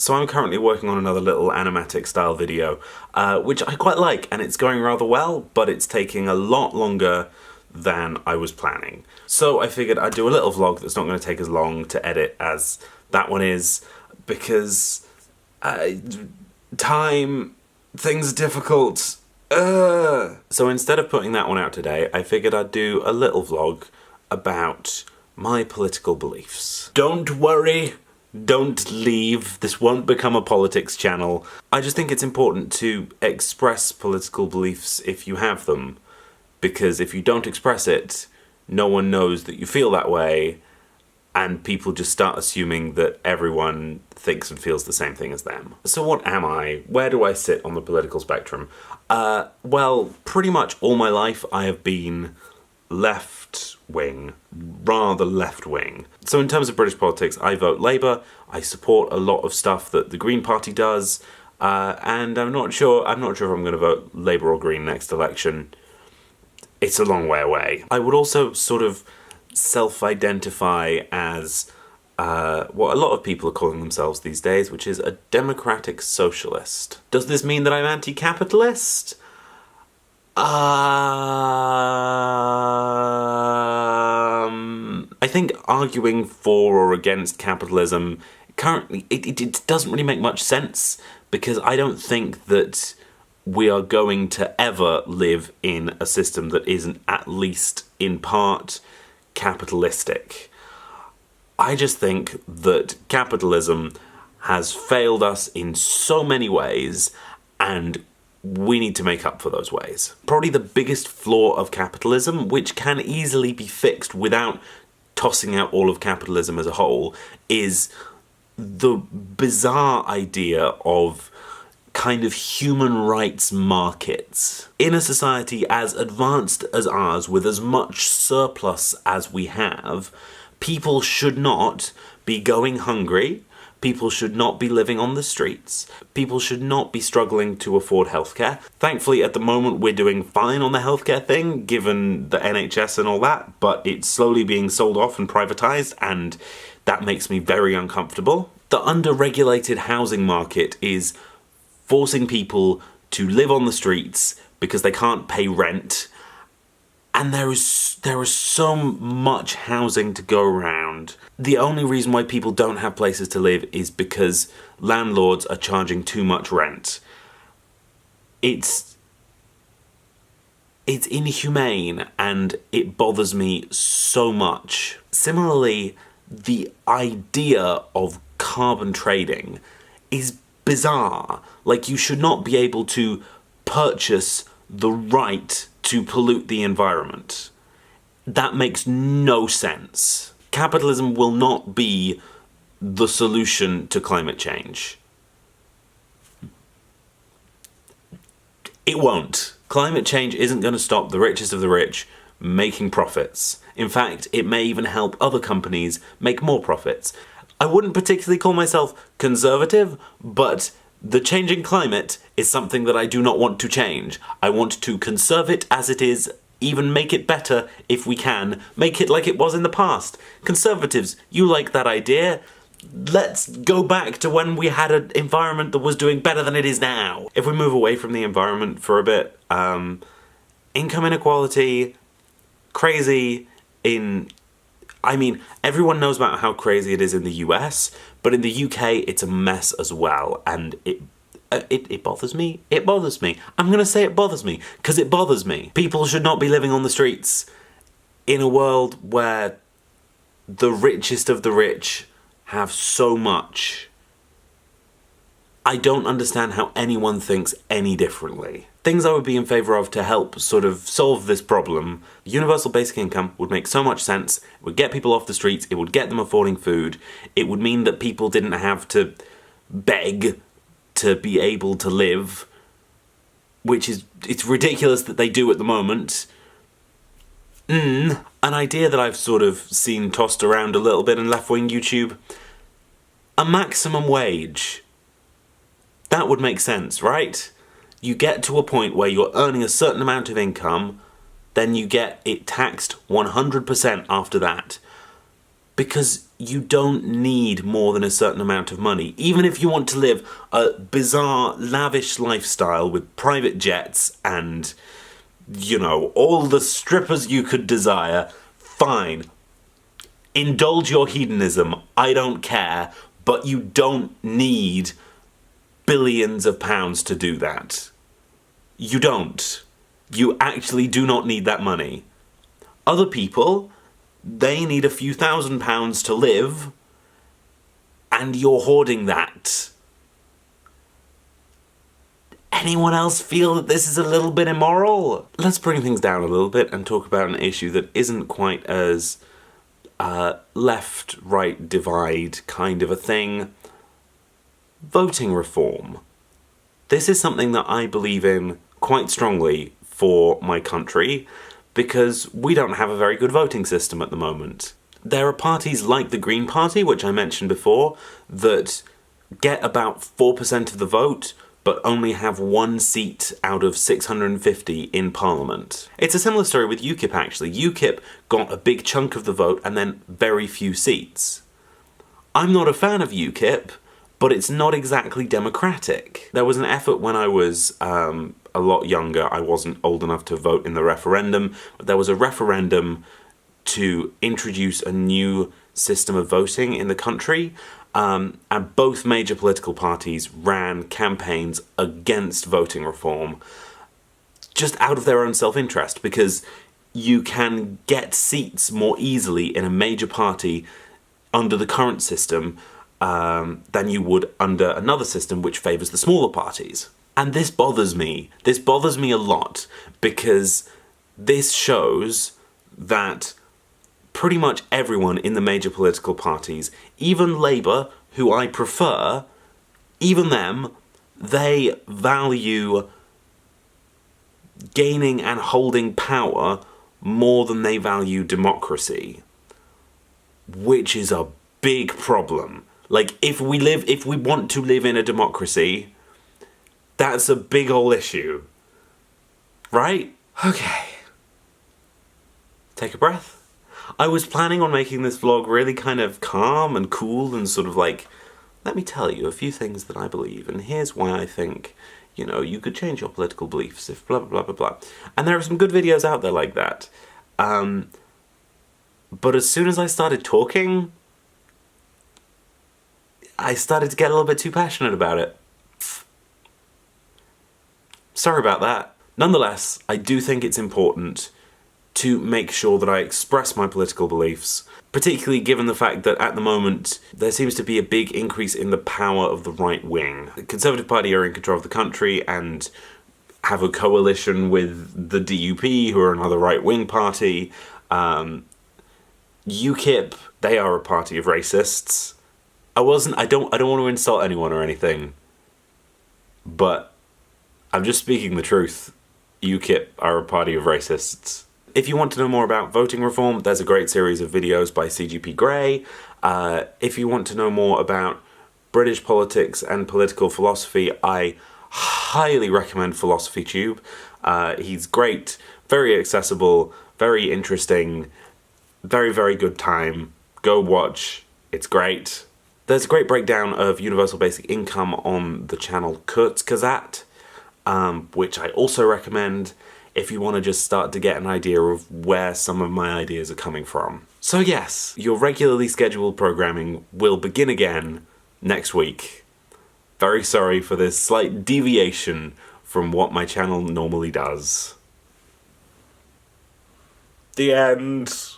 So I'm currently working on another little animatic style video, which I quite like, and it's going rather well, but it's taking a lot longer than I was planning. So I figured I'd do a little vlog that's not going to take as long to edit as that one is, because time, things are difficult. So instead of putting that one out today, I figured I'd do a little vlog about my political beliefs. Don't worry. Don't leave. This won't become a politics channel. I just think it's important to express political beliefs if you have them, because if you don't express it, no one knows that you feel that way, and people just start assuming that everyone thinks and feels the same thing as them. So what am I? Where do I sit on the political spectrum? Well, pretty much all my life I have been left-wing, rather left-wing. So in terms of British politics, I vote Labour. I support a lot of stuff that the Green Party does, and I'm not sure if I'm going to vote Labour or Green next election. It's a long way away. I would also sort of self-identify as what a lot of people are calling themselves these days, which is a democratic socialist. Does this mean that I'm anti-capitalist? I think arguing for or against capitalism currently, it doesn't really make much sense, because I don't think that we are going to ever live in a system that isn't at least in part capitalistic. I just think that capitalism has failed us in so many ways, and we need to make up for those ways. Probably the biggest flaw of capitalism, which can easily be fixed without tossing out all of capitalism as a whole, is the bizarre idea of kind of human rights markets. In a society as advanced as ours, with as much surplus as we have, people should not be going hungry. People should not be living on the streets. People should not be struggling to afford healthcare. Thankfully, at the moment, we're doing fine on the healthcare thing, given the NHS and all that, but it's slowly being sold off and privatised, and that makes me very uncomfortable. The under-regulated housing market is forcing people to live on the streets because they can't pay rent, and there is so much housing to go around. The only reason why people don't have places to live is because landlords are charging too much rent. It's inhumane, and it bothers me so much. Similarly, the idea of carbon trading is bizarre. Like, you should not be able to purchase the right to pollute the environment. That makes no sense. Capitalism will not be the solution to climate change. It won't. Climate change isn't going to stop the richest of the rich making profits. In fact, it may even help other companies make more profits. I wouldn't particularly call myself conservative, but the changing climate is something that I do not want to change. I want to conserve it as it is, even make it better if we can. Make it like it was in the past. Conservatives, you like that idea? Let's go back to when we had an environment that was doing better than it is now. If we move away from the environment for a bit, income inequality, crazy in... I mean, everyone knows about how crazy it is in the US, but in the UK it's a mess as well, and it bothers me. It bothers me. I'm gonna say it bothers me, because it bothers me. People should not be living on the streets in a world where the richest of the rich have so much. I don't understand how anyone thinks any differently. Things I would be in favour of to help sort of solve this problem. Universal basic income would make so much sense. It would get people off the streets. It would get them affording food. It would mean that people didn't have to beg to be able to live, which is, it's ridiculous that they do at the moment. An idea that I've sort of seen tossed around a little bit in left-wing YouTube. A maximum wage. That would make sense, right? You get to a point where you're earning a certain amount of income, then you get it taxed 100% after that. Because you don't need more than a certain amount of money. Even if you want to live a bizarre, lavish lifestyle with private jets and, you know, all the strippers you could desire, fine. Indulge your hedonism, I don't care, but you don't need billions of pounds to do that. You don't. You actually do not need that money. Other people, they need a few £1,000s to live, and you're hoarding that. Anyone else feel that this is a little bit immoral? Let's bring things down a little bit and talk about an issue that isn't quite as left-right divide kind of a thing. Voting reform. This is something that I believe in quite strongly for my country, because we don't have a very good voting system at the moment. There are parties like the Green Party, which I mentioned before, that get about 4% of the vote, but only have 1 seat out of 650 in Parliament. It's a similar story with UKIP, actually. UKIP got a big chunk of the vote and then very few seats. I'm not a fan of UKIP, but it's not exactly democratic. There was an effort when I was a lot younger. I wasn't old enough to vote in the referendum, but there was a referendum to introduce a new system of voting in the country, and both major political parties ran campaigns against voting reform just out of their own self-interest, because you can get seats more easily in a major party under the current system than you would under another system which favours the smaller parties. And this bothers me. This bothers me a lot, because this shows that pretty much everyone in the major political parties, even Labour, who I prefer, even them, they value gaining and holding power more than they value democracy, which is a big problem. Like, if we want to live in a democracy, that's a big ol' issue. Right? Okay. Take a breath. I was planning on making this vlog really kind of calm and cool and sort of like, let me tell you a few things that I believe, and here's why I think, you know, you could change your political beliefs if blah, blah, blah, blah, blah. And there are some good videos out there like that. But as soon as I started talking, I started to get a little bit too passionate about it. Sorry about that. Nonetheless, I do think it's important to make sure that I express my political beliefs, particularly given the fact that at the moment there seems to be a big increase in the power of the right wing. The Conservative Party are in control of the country and have a coalition with the DUP, who are another right-wing party. UKIP, they are a party of racists. I don't want to insult anyone or anything, but I'm just speaking the truth. UKIP are a party of racists. If you want to know more about voting reform, there's a great series of videos by CGPGrey. If you want to know more about British politics and political philosophy, I highly recommend Philosophy Tube. He's great, very accessible, very interesting, very, very good time. Go watch, it's great. There's a great breakdown of universal basic income on the channel Kurzgesagt, which I also recommend if you want to just start to get an idea of where some of my ideas are coming from. So yes, your regularly scheduled programming will begin again next week. Very sorry for this slight deviation from what my channel normally does. The end.